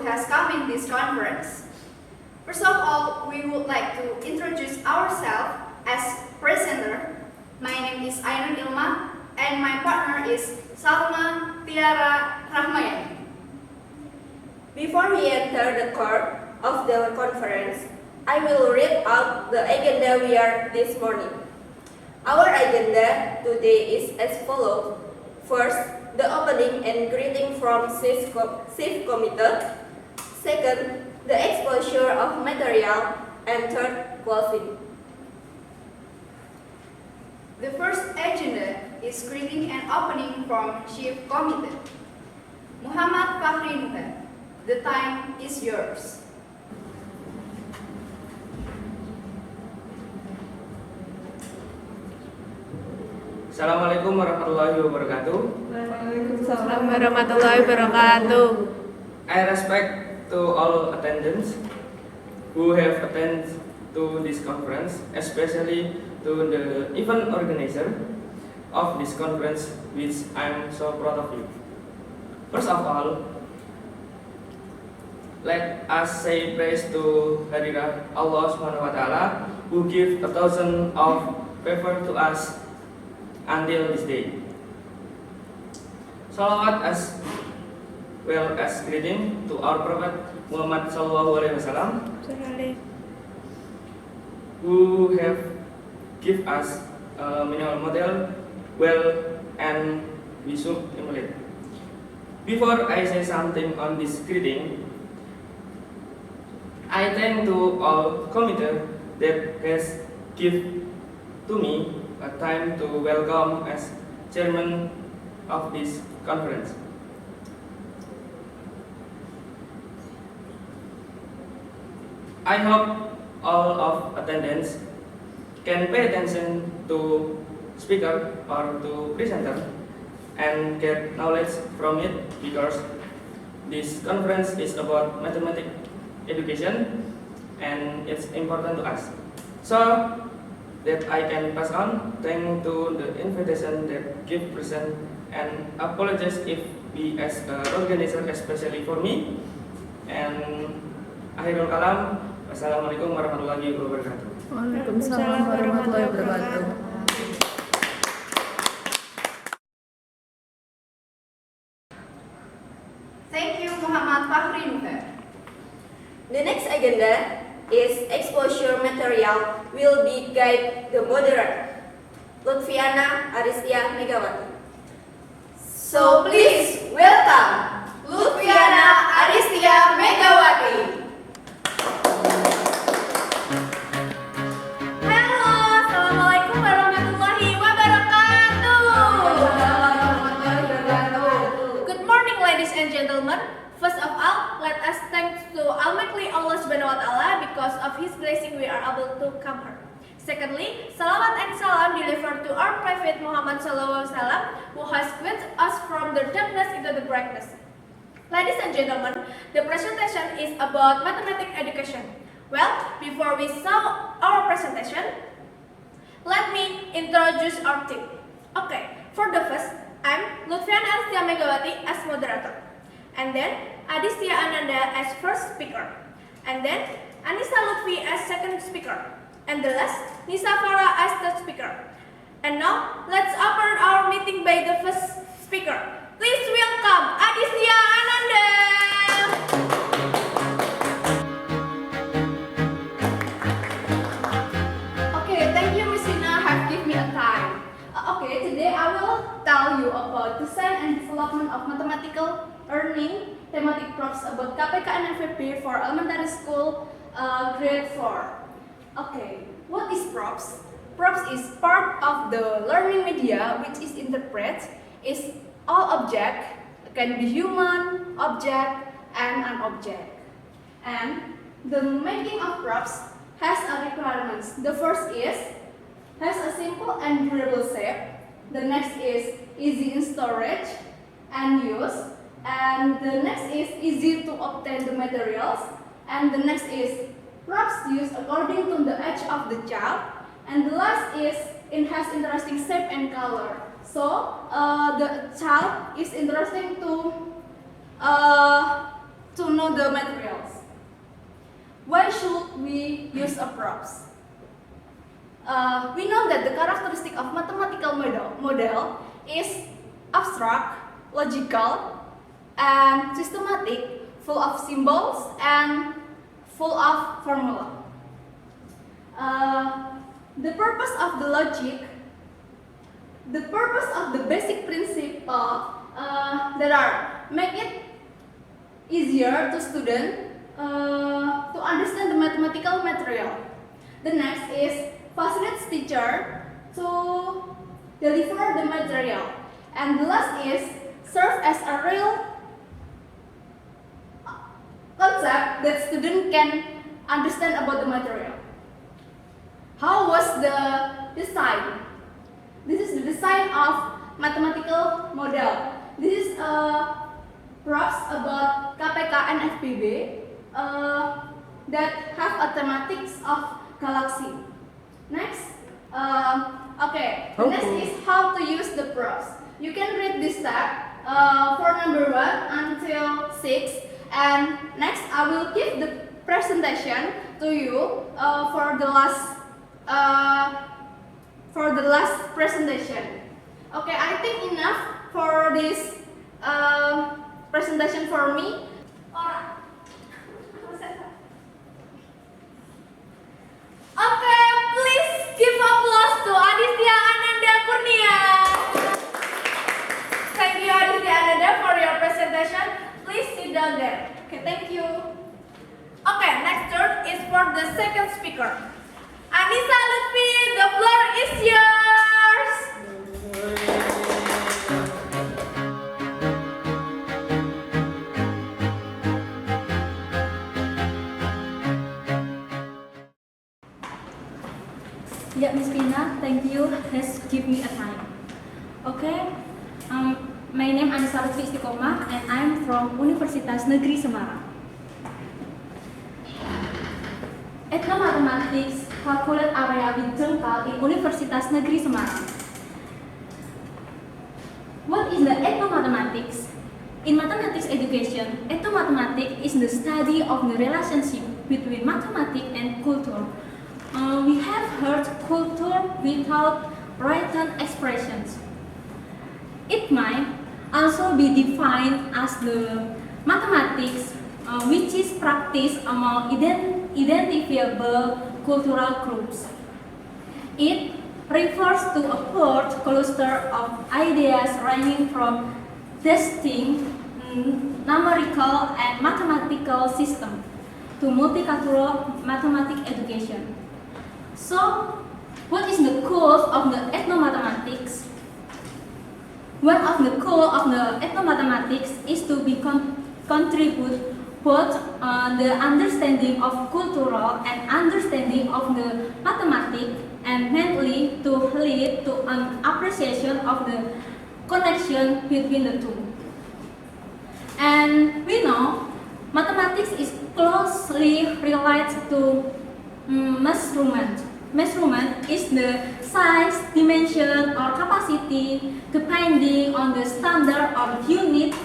has come in this conference. First of all, we would like to introduce ourselves as presenter. My name is Ainun Ilma and my partner is Salma, Tiara, Rakhmayani. Before we enter the core of the conference, I will read out the agenda we are this morning. Our agenda today is as follows. First, the opening and greeting from Chief Committee. Second, the exposure of material. And third, closing. The first agenda is greeting and opening from Chief Committee. Fakhri Nuha, the time is yours. Assalamualaikum warahmatullahi wabarakatuh. Waalaikumsalam warahmatullahi wabarakatuh. I respect to all attendants who have attended to this conference, especially to the event organizer of this conference, which I am so proud of you. First of all, let us say praise to Hadirah Allah Subhanahu wa Ta'ala, who give 1,000 of favor to us until this day. Salawat as well as greeting to our Prophet Muhammad Sallallahu Alaihi Wasallam, who have give us a minimal model well and we should emulate. Before I say something on this greeting, I thank to all committee that has give to me a time to welcome as chairman of this conference. I hope all of attendants can pay attention to speaker or to presenter and get knowledge from it, because this conference is about mathematic education and it's important to us. So that I can pass on, thank to the invitation that give present and apologize if we as organizer, especially for me. And akhirul kalam, wassalamualaikum warahmatullahi wabarakatuh. Waalaikumsalam warahmatullahi wabarakatuh. Thank you, Fakhri Nuha. The next agenda is exposure material will be guide the moderator, Luthfiana, Aristia, Megawati. So please welcome Luthfiana, Aristia, Megawati. Halo, assalamualaikum warahmatullahi wabarakatuh. Good morning, ladies and gentlemen. First of all, let us thank to Almighty Allah Subhanahu wa Ta'ala, because of His blessing we are able to come here. Secondly, salawat and salam delivered to our Prophet Muhammad Sallallahu Alaihi Wasallam, who has quit us from the darkness into the brightness. Ladies and gentlemen, the presentation is about mathematic education. Well, before we saw our presentation, let me introduce our team. Okay, for the first, I'm Luthfiana Aristia Megawati as moderator. And then Adistya Ananda as first speaker. And then Annisa Luthfi as second speaker. And the last, Nisa Farah as third speaker. And now, let's open our meeting by the first speaker. Please welcome Adistya Ananda. Okay, thank you, Miss Rina, have given me a time. Okay, today I will tell you about design and development of mathematical earning thematic props about KPK and M.Pd for elementary school grade 4. Okay, what is props? Props is part of the learning media which is interpret is all object, can be human, object, and an object. And the making of props has a requirements. The first is has a simple and durable shape. The next is easy in storage and use. And the next is easy to obtain the materials. And the next is props used according to the age of the child. And the last is it has interesting shape and color. So the child is interesting to know about the materials. Why should we use a props? We know that the characteristic of mathematical model is abstract, logical, and systematic, full of symbols and full of formula. The purpose of the logic, the purpose of the basic principle that are make it easier to student to understand the mathematical material. The next is facilitates teacher to deliver the material, and the last is serve as a real concept that student can understand about the material. How was the design? This is the design of mathematical model. This is props about KPK and S.Pd that have a thematics of galaxy. Next, the next is how to use the props. You can read this tab for number 1 until 6, and next I will give the presentation to you for the last presentation. Okay, I think enough for this presentation for me. Alright. Okay, please give applause to Adistya, Ananda, Kurnia. Thank you, Adistya, Ananda, for your presentation. Please sit down there. Okay, thank you. Okay, next turn is for the second speaker. Annisa, Luthfi, the floor is yours. Yeah, Miss Pina, thank you. Has give me a time. Okay, my name Annisa Luthfi Istiqomah, and I'm from Universitas Negeri Semarang. Ethnomathematics calculate area with jengkal in Universitas Negeri Semarang. What is the ethnomathematics? In mathematics education, ethnomathematics is the study of the relationship between mathematics and culture. We have heard culture without written expressions. It might also be defined as the mathematics which is practiced among identifiable cultural groups. It refers to a broad cluster of ideas ranging from distinct numerical and mathematical systems to multicultural mathematics education. So, what is the goal of the ethnomathematics? One of the goals of the ethnomathematics is to contribute both the understanding of cultural and understanding of the mathematics, and mainly to lead to an appreciation of the connection between the two. And we know mathematics is closely related to measurement. Measurement is the size, dimension, or capacity depending on the standard or unit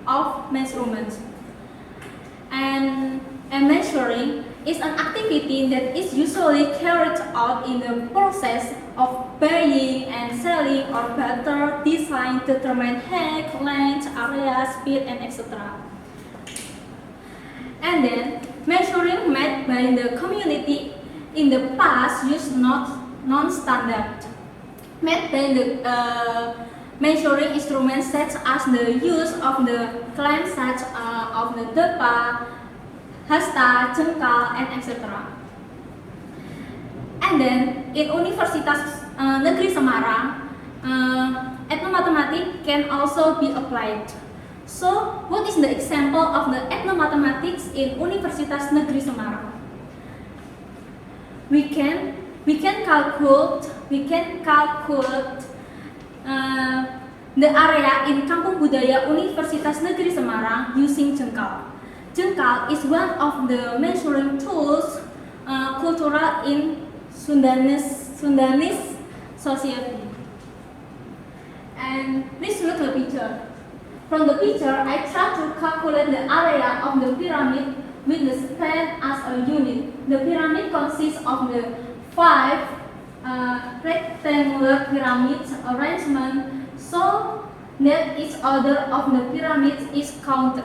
of measurement. And measuring is an activity that is usually carried out in the process of buying and selling or better design to determine height, length, area, speed, and etc. And then measuring made by the community in the past used non-standard. Made by the measuring instruments such as the use of the clamp such of the depa, hasta, jengkal, and etc. And then in Universitas Negeri Semarang, ethnomathematics can also be applied. So, what is the example of the ethnomathematics in Universitas Negeri Semarang? We can calculate the area in Kampung Budaya Universitas Negeri Semarang using jengkal. Jengkal is one of the measuring tools cultural in Sundanese society. And please look at the picture. From the picture, I try to calculate calculate the area of the pyramid with the span as a unit. The pyramid consists of the 5 rectangular pyramids arrangement so that each order of the pyramids is counted.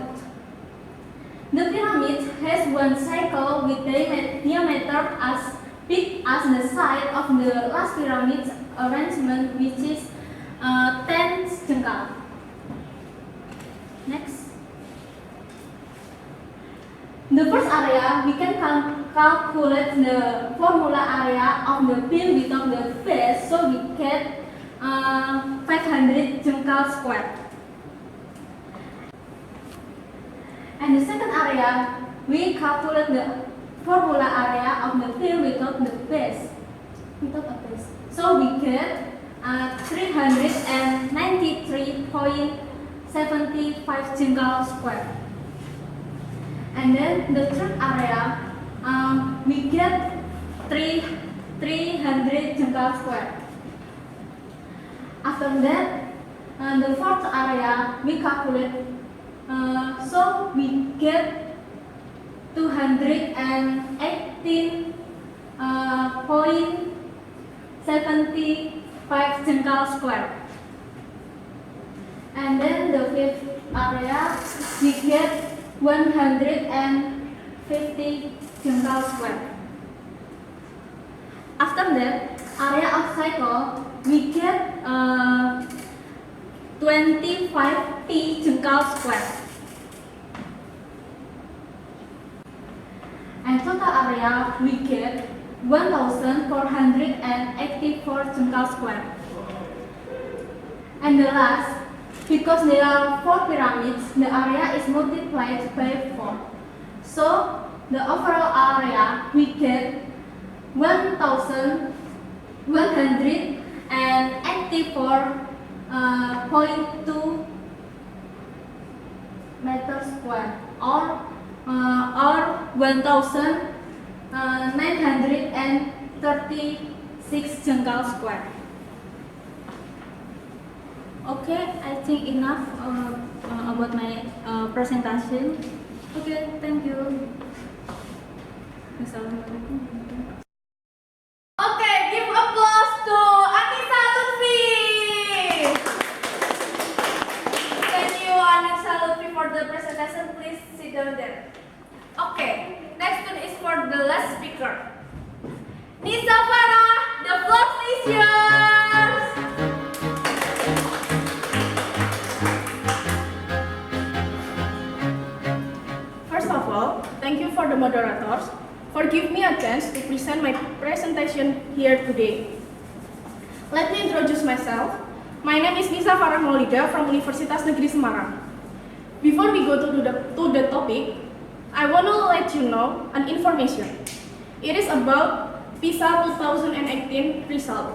The pyramid has one cycle with diameter as big as the side of the last pyramid arrangement, which is 10 jengkal. Next. The first area, we can calculate the formula area of the pin without the base, so we get 500 jengkal square. And the second area, we calculate the formula area of the pin without the base, so we get 393.75 jengkal square. And then the third area, we get 300 jengkal square. After that, the fourth area we calculate, so we get 218.75 jengkal square. And then the fifth area we get 150 jengkal square. After that, area of cycle we get 25 P jengkal square. And total area we get 1484 jengkal square. And the last, because there are 4 pyramids, the area is multiplied by 4. So the overall area we get 1184.2 meters square, or 1936 jengkal square. Okay, I think enough about my presentation. Okay, thank you. Assalamualaikum. Okay, give applause to Annisa Luthfi. Thank you, Annisa Luthfi, for the presentation. Please sit down there. Okay, next one is for the last speaker. Nisa Farah, the floor is yours. First of all, thank you for the moderators for giving me a chance to present my presentation here today. Let me introduce myself. My name is Nisa Farah Maulida from Universitas Negeri Semarang. Before we go to the topic, I want to let you know an information. It is about PISA 2018 result.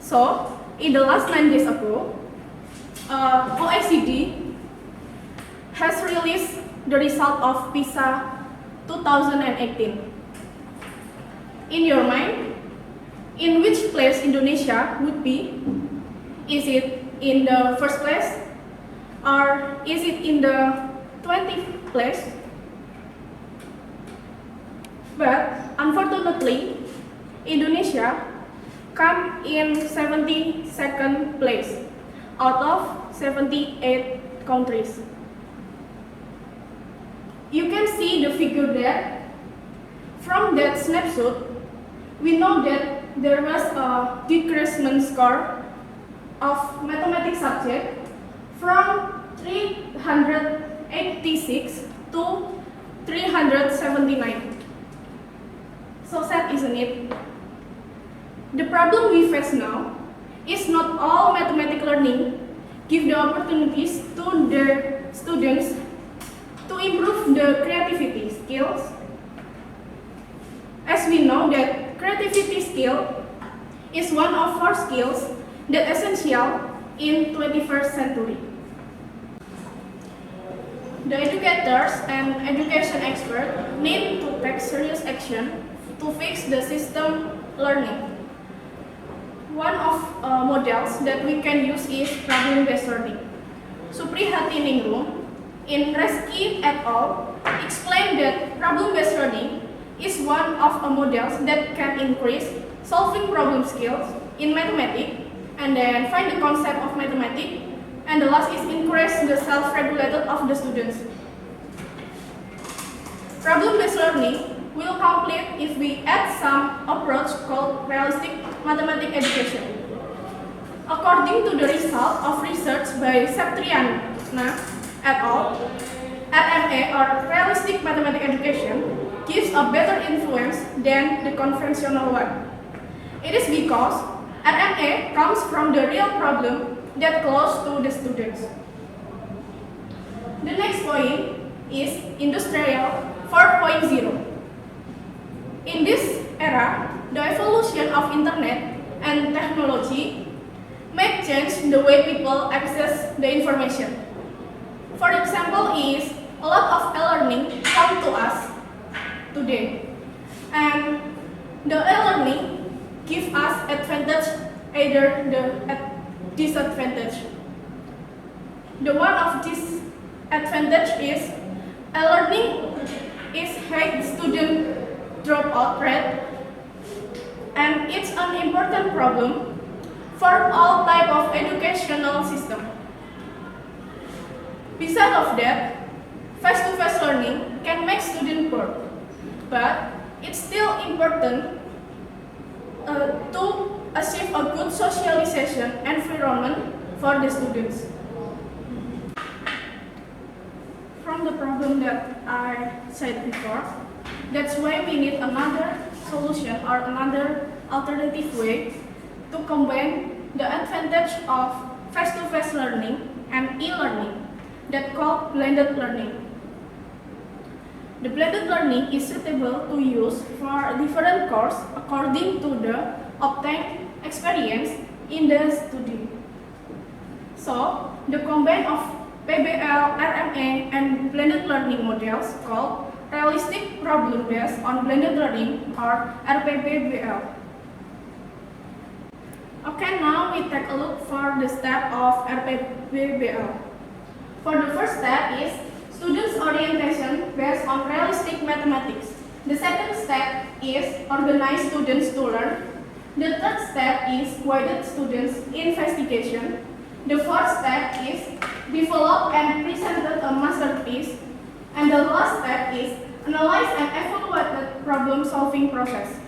So, in the last 9 days ago, OECD has released the result of PISA 2018. In your mind, in which place Indonesia would be? Is it in the first place, or is it in the 20th place? But unfortunately, Indonesia come in 72nd place out of 78 countries. You can see the figure there. From that snapshot, we know that there was a decreasement score of mathematics subject from 386 to 379. So sad, isn't it? The problem we face now is not all mathematical learning give the opportunities to their students to improve the creativity skills. As we know that creativity skill is one of 4 skills that essential in 21st century. The educators and education experts need to take serious action to fix the system learning. One of models that we can use is problem-based learning. Suprihatiningrum in Reski et al. Explained that problem-based learning is one of the models that can increase solving problem skills in mathematics, and then find the concept of mathematics, and the last is increase the self-regulated of the students. Problem-based learning will complete if we add some approach called realistic mathematic education. According to the result of research by Luthfiana et al., RMA or realistic mathematic education gives a better influence than the conventional one. It is because RMA comes from the real problem that close to the students. The next point is Industrial 4.0. In this era, the evolution of internet and technology may change the way people access the information. For example, is a lot of e-learning come to us today, and the e-learning give us advantage, either the disadvantage. The one of this advantage is e-learning is high student dropout rate, and it's an important problem for all type of educational system. Besides of that, face-to-face learning can make students bored, but it's still important to achieve a good socialization environment for the students. From the problem that I said before, that's why we need another solution or another alternative way to combine the advantage of face-to-face learning and e-learning that called blended learning. The blended learning is suitable to use for different courses according to the obtained experience in the study. So, the combine of PBL, RMA, and blended learning models called realistic problem based on blended learning or RPBL. Okay, now we take a look for the step of RPBL. For the first step is students' orientation based on realistic mathematics. The second step is organize students to learn. The third step is guided students investigation. The fourth step is develop and presented a masterpiece. And the last step is analyze and evaluate the problem-solving process.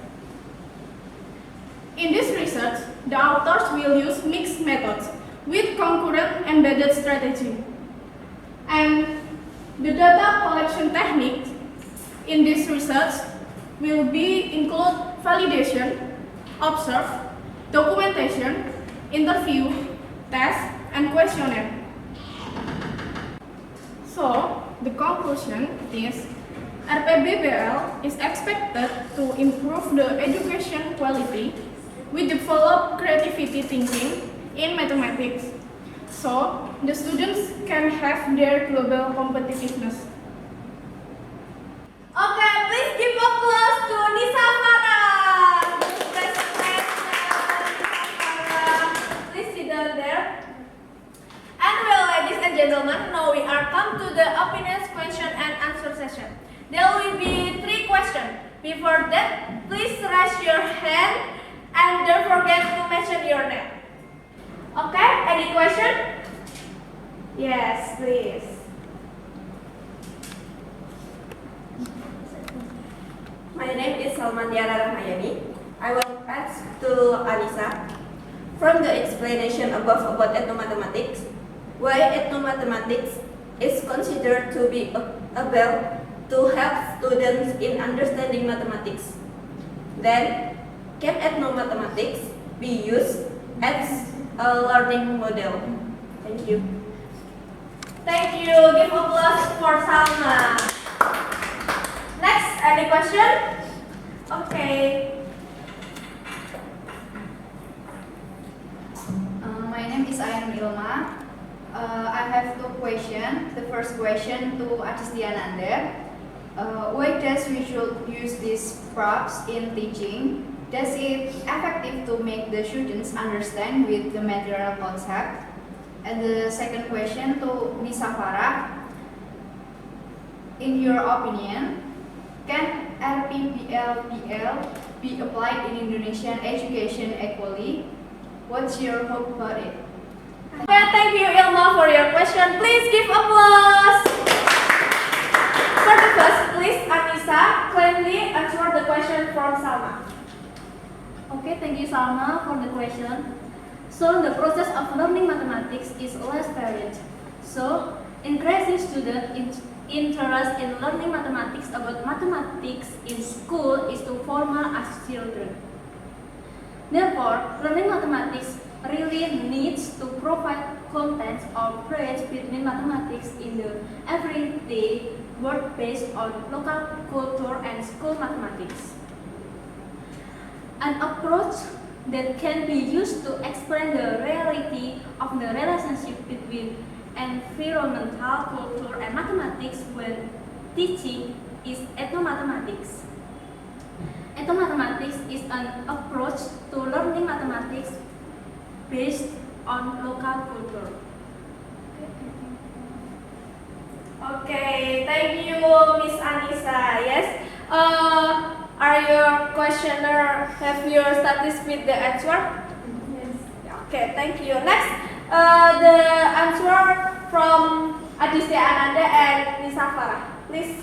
In this research, the authors will use mixed methods with concurrent embedded strategy. And the data collection techniques in this research will include validation, observe, documentation, interview, test, and questionnaire. So, the conclusion is RPBL is expected to improve the education quality with developed creativity thinking in mathematics, so the students can have their global competitiveness. Okay, please give applause to Nisa Farah. Please sit down there. And well, ladies and gentlemen, now we are come to the opinions question and answer session. There will be 3 questions. Before that, please raise your hand and don't forget to mention your name. Okay, any question? Yes, please. My name is Salma Tiara Rakhmayani. I will ask to Annisa. From the explanation above about ethnomathematics, why ethnomathematics is considered to be able to help students in understanding mathematics. Then, can ethnomathematics be used as a learning model? Thank you. Thank you. Give applause for Salma. Next, any question? Okay. My name is Ainun Ilma. I have 2 questions. The first question to Adistya and Ananda. Why does we should use these props in teaching? Does it effective to make the students understand with the material concept? And the second question to Nisa Farah. in your opinion, can RPPL be applied in Indonesian education equally? What's your hope about it? Okay, thank you Ilma for your question. Please give applause. For the first, please Annisa kindly answer the question from Salma. Okay, thank you Salma for the question. So the process of learning mathematics is less varied. So increasing student interest in learning mathematics about mathematics in school is too formal as children. Therefore, learning mathematics really needs to provide content or bridge between mathematics in the everyday world based on local culture and school mathematics. An approach that can be used to explain the reality of the relationship between environmental culture and mathematics when teaching is ethnomathematics. Ethnomathematics is an approach to learning mathematics based on local culture. Okay, thank you Miss Annisa. Yes. Are your questioner have you started with the answer? Yes. Okay, thank you. Next, the answer from Adistya Ananda and Nisa Farah. Please.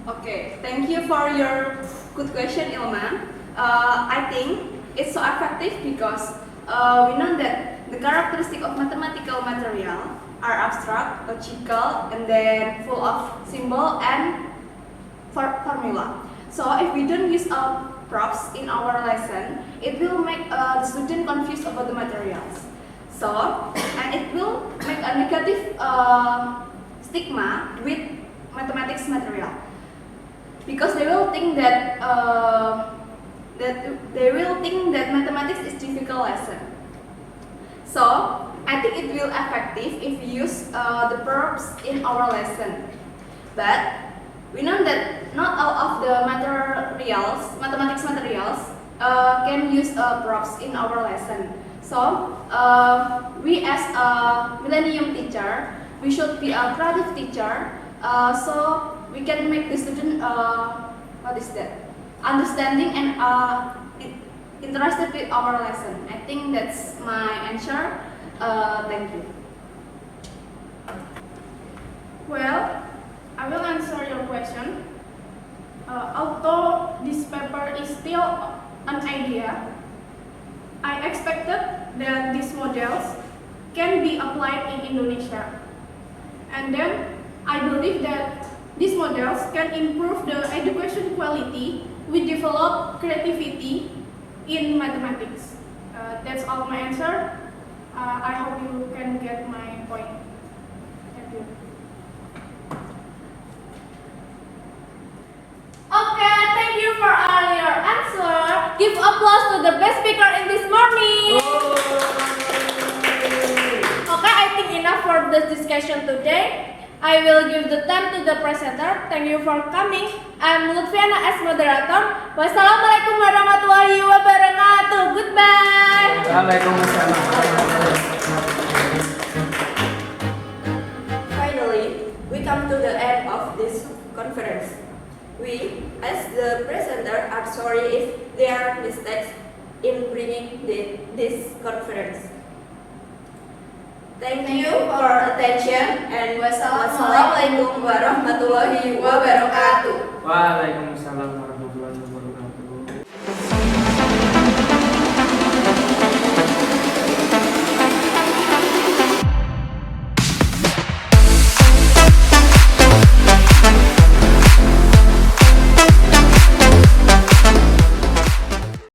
Okay, thank you for your good question, Ilma. I think it's so effective because we know that the characteristic of mathematical material are abstract, logical, and then full of symbol and formula. So if we don't use props in our lesson, it will make the student confused about the materials. So, and it will make a negative stigma with mathematics material, because they will think that mathematics is difficult lesson. So I think it will effective if we use the props in our lesson. But we know that not all of the mathematics materials can use props in our lesson. So we as a millennium teacher, we should be a creative teacher, so we can make the student understanding and interested with our lesson. I think that's my answer. Thank you. Well, I will answer your question. Although this paper is still an idea, I expected that these models can be applied in Indonesia. And then I believe that these models can improve the education quality with develop creativity in mathematics. That's all my answer. I hope you can get my point. Thank you. Okay, thank you for all your answer. Give applause to the best speaker in this morning. Okay, I think enough for this discussion today. I will give the time to the presenter. Thank you for coming. I'm Luthfiana as moderator. Wassalamualaikum warahmatullahi wabarakatuh. Goodbye. Waalaikumsalam. Finally, we come to the end of this conference. We, as the presenter, are sorry if there are mistakes in bringing this conference. Thank you for attention and wassalamualaikum warahmatullahi wabarakatuh. Waalaikumsalam warahmatullahi wabarakatuh.